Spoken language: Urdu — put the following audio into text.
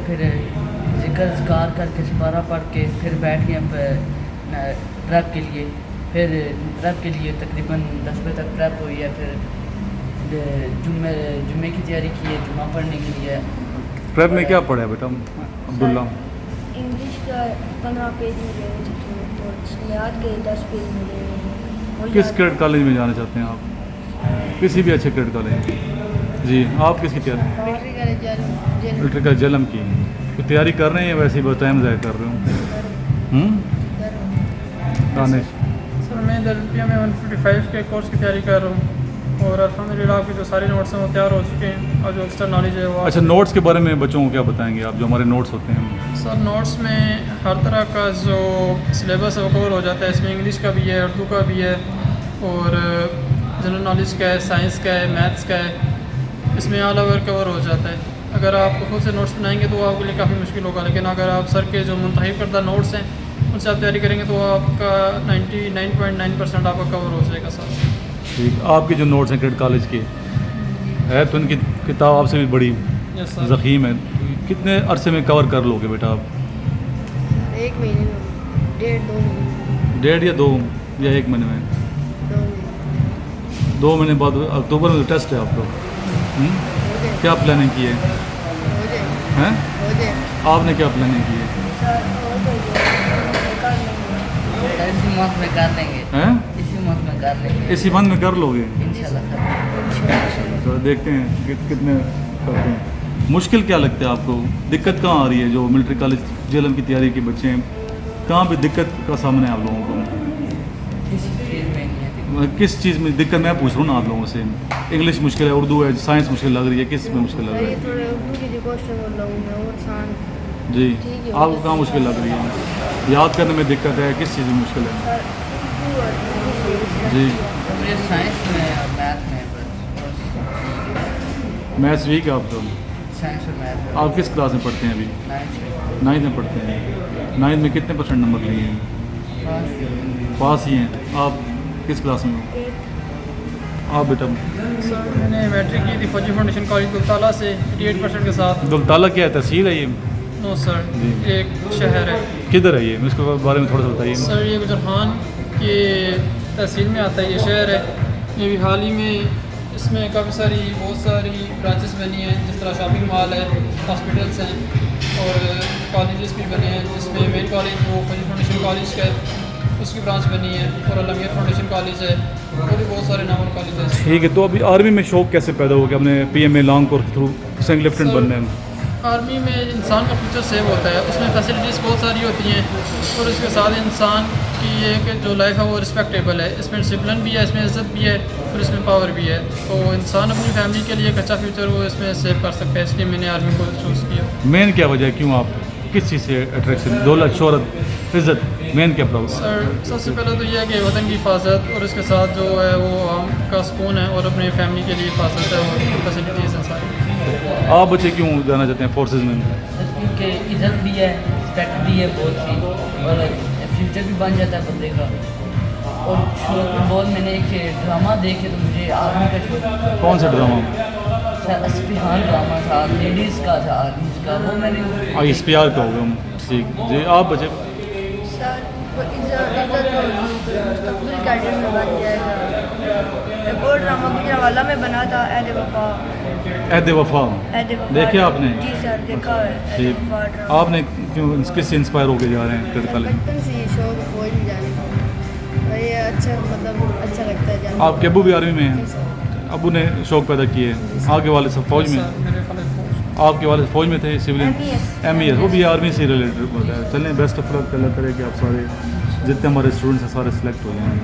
پھر ذکر اذکار کر کے سپارہ پڑھ کے پھر بیٹھ گئے پریپ کے لیے. پھر پریپ کے لیے تقریباً 10 بجے تک پریپ ہوئی ہے. پھر جمعے کی تیاری کی ہے, جمعہ پڑھنے کے لیے. پریپ میں کیا پڑھا ہے بیٹا عبداللہ؟ انگلش کا 15 پیج ملے ہوئے تو سمیات کے 10 پیج ملے ہوئے. کس کریڈٹ کالج میں جانا چاہتے ہیں آپ؟ کسی بھی اچھے کریڈٹ کالج. جی آپ کس کی تیاری؟ ملٹری کا جلم کی تیاری کر رہے ہیں یا ویسے ہی بس ٹائم ضائع کر رہے ہوں؟ دانش سر میں LPM میں 155 کے کورس کی تیاری کر رہا ہوں اور الحمدللہ آپ کی جو سارے نوٹس ہیں وہ تیار ہو چکے ہیں اور جو ایکسٹرا نالج ہے وہ. اچھا نوٹس کے بارے میں بچوں کو کیا بتائیں گے آپ جو ہمارے نوٹس ہوتے ہیں؟ سر نوٹس میں ہر طرح کا جو سلیبس ہے وہ کور ہو جاتا ہے. اس میں انگلش کا بھی ہے, اردو کا بھی ہے اور جنرل نالج کا ہے, سائنس کا ہے, میتھس کا ہے. اس میں آل اوور کور ہو جاتا ہے. اگر آپ خود سے نوٹس بنائیں گے تو آپ کے لیے کافی مشکل ہوگا, لیکن اگر آپ سر کے جو منتخب کردہ نوٹس ہیں ان سے آپ تیاری کریں گے تو آپ کا 99.9% آپ کا کور ہو جائے گا سر. ٹھیک. آپ کے جو نوٹس ہیں کریڈٹ کالج کے ہے تو ان کی کتاب آپ سے بھی بڑی یس سر. ضخیم ہے. کتنے عرصے میں کور کر لو گے بیٹا آپ؟ 1 مہینے میں 1.5-2 مہینے. 1.5 یا 2 یا 1 مہینے میں؟ 2 مہینے. 2 مہینے بعد اکتوبر میں ٹیسٹ ہے آپ کو. کیا پلاننگ کی ہے ہیں؟ آپ نے کیا پلاننگ کی ہے؟ اسی منتھ میں کر لیں گے. ہیں اسی منتھ میں کر لیں گے اسی منتھ میں کر لو گے؟ انشاءاللہ. تو دیکھتے ہیں کتنے کرتے ہیں. مشکل کیا لگتا ہے آپ کو؟ دقت کہاں آ رہی ہے جو ملٹری کالج جیلم کی تیاری کے بچے ہیں کہاں پہ دقت کا سامنا ہے آپ لوگوں کو؟ کسی چیز میں نہیں ہے. کس چیز میں دقت میں پوچھ رہا ہوں نا آپ لوگوں سے. انگلش مشکل ہے, اردو ہے, سائنس مشکل لگ رہی ہے, کس میں مشکل لگ رہی ہے؟ تھوڑے اردو کی جو کوشچن بول رہا ہوں میں وہ آسان. جی آپ کو کہاں مشکل لگ رہی ہے؟ یاد کرنے میں دقت ہے, کس چیز میں مشکل ہے؟ جی مجھے سائنس میں اور میتھ میں میتھس ویک ہے آپ تو. سائنس اور میتھ. آپ کس کلاس میں پڑھتے ہیں ابھی؟ 9th میں پڑھتے ہیں. 9th میں کتنے % نمبر لیے ہیں؟ پاس ہی ہیں. آپ کس کلاس میں ہو؟ آپ بیٹا سر میں نے میٹرک کی تھی فوجی فاؤنڈیشن کالج دلتالہ سے 88% کے ساتھ. دلتالہ کیا ہے, تحصیل ہے یہ؟ نو سر جی. ایک شہر ہے. کدھر ہے یہ؟ اس کے بارے میں تھوڑا سا بتائیے. سر یہ گجرخان کی تحصیل میں آتا ہے یہ شہر ہے. یہ بھی حال ہی میں اس میں کافی ساری بہت ساری برانچز بنی ہیں, جس طرح شاپنگ مال ہے, ہاسپٹلس ہیں اور کالجز بھی بنے ہیں, جس میں مین کالج وہ فوجی فاؤنڈیشن کالج کا ہے اس کی برانچ بنی ہے اور الامیر فاؤنڈیشن کالج ہے اور بھی بہت سارے نامور کالج ہیں. ٹھیک ہے. تو ابھی آرمی میں شوق کیسے پیدا ہو گیا اپنے PMA لانگ کورس کے تھرو سینگ لیفٹنٹ بننے میں؟ آرمی میں انسان کا فیوچر سیو ہوتا ہے. اس میں فیسلٹیز بہت ساری ہوتی ہیں اور اس کے ساتھ انسان کی یہ کہ جو لائف ہے وہ رسپیکٹیبل ہے. اس میں ڈسپلن بھی ہے, اس میں عزت بھی ہے اور اس میں پاور بھی ہے. تو انسان اپنی فیملی کے لیے ایک اچھا فیوچر وہ اس میں سیو کر سکتا ہے. اس لیے میں نے آرمی کو چوز کیا. مین کیا وجہ ہے, کیوں آپ کس چیز سے اٹریکشن؟ دولت, شہرت, عزت, مین کیا پرابلم؟ سر سب سے پہلے تو یہ ہے کہ وطن کی حفاظت اور اس کے ساتھ جو ہے وہ عوام کا سکون ہے اور اپنی فیملی کے لیے حفاظت ہے اور فیسلٹیز ہیں ساری. آپ بچے کیوں جانا چاہتے ہیں فورسز میں؟ کیونکہ عزت بھی ہے, رسپیکٹ بھی ہے بہت سی اور فیوچر بھی بن جاتا ہے بندے کا. اور شوق بھی بہت, میں نے ایک ڈرامہ دیکھے تو مجھے آرمی کا شوق. کون سا ڈرامہ؟ اسپیہان ڈرامہ تھا, لیڈیز کا تھا, آرمیز کا, وہ میں نے SPR کا ہوگا. ٹھیک. جی آپ بچے؟ سر وہ مستقبل کیڈر میں بن جائے گا. ایک اور ڈرامہ گجرانوالہ میں بنا تھا, عہد وفا. عہد وفا دیکھے آپ نے؟ جی سر دیکھا ہے. ٹھیک. آپ نے کیوں کس سے انسپائر ہو کے جا رہے ہیں کریڈٹ کالج؟ بچپن سے یہ شوق فوج میں جانے کا, یہ اچھا مطلب اچھا لگتا ہے جانا. آپ کے ابو بھی آرمی میں ہیں؟ ابو نے شوق پیدا کیے. آپ کے والد صاحب فوج میں؟ میرے والد فوج. آپ کے والد فوج میں تھے, سویلین MES, وہ بھی آرمی سے ریلیٹڈ ہوتا ہے. چلیں بیسٹ آف لک, اللہ کرے کہ آپ سارے جتنے ہمارے اسٹوڈنٹس ہیں سارے سلیکٹ ہو جائیں.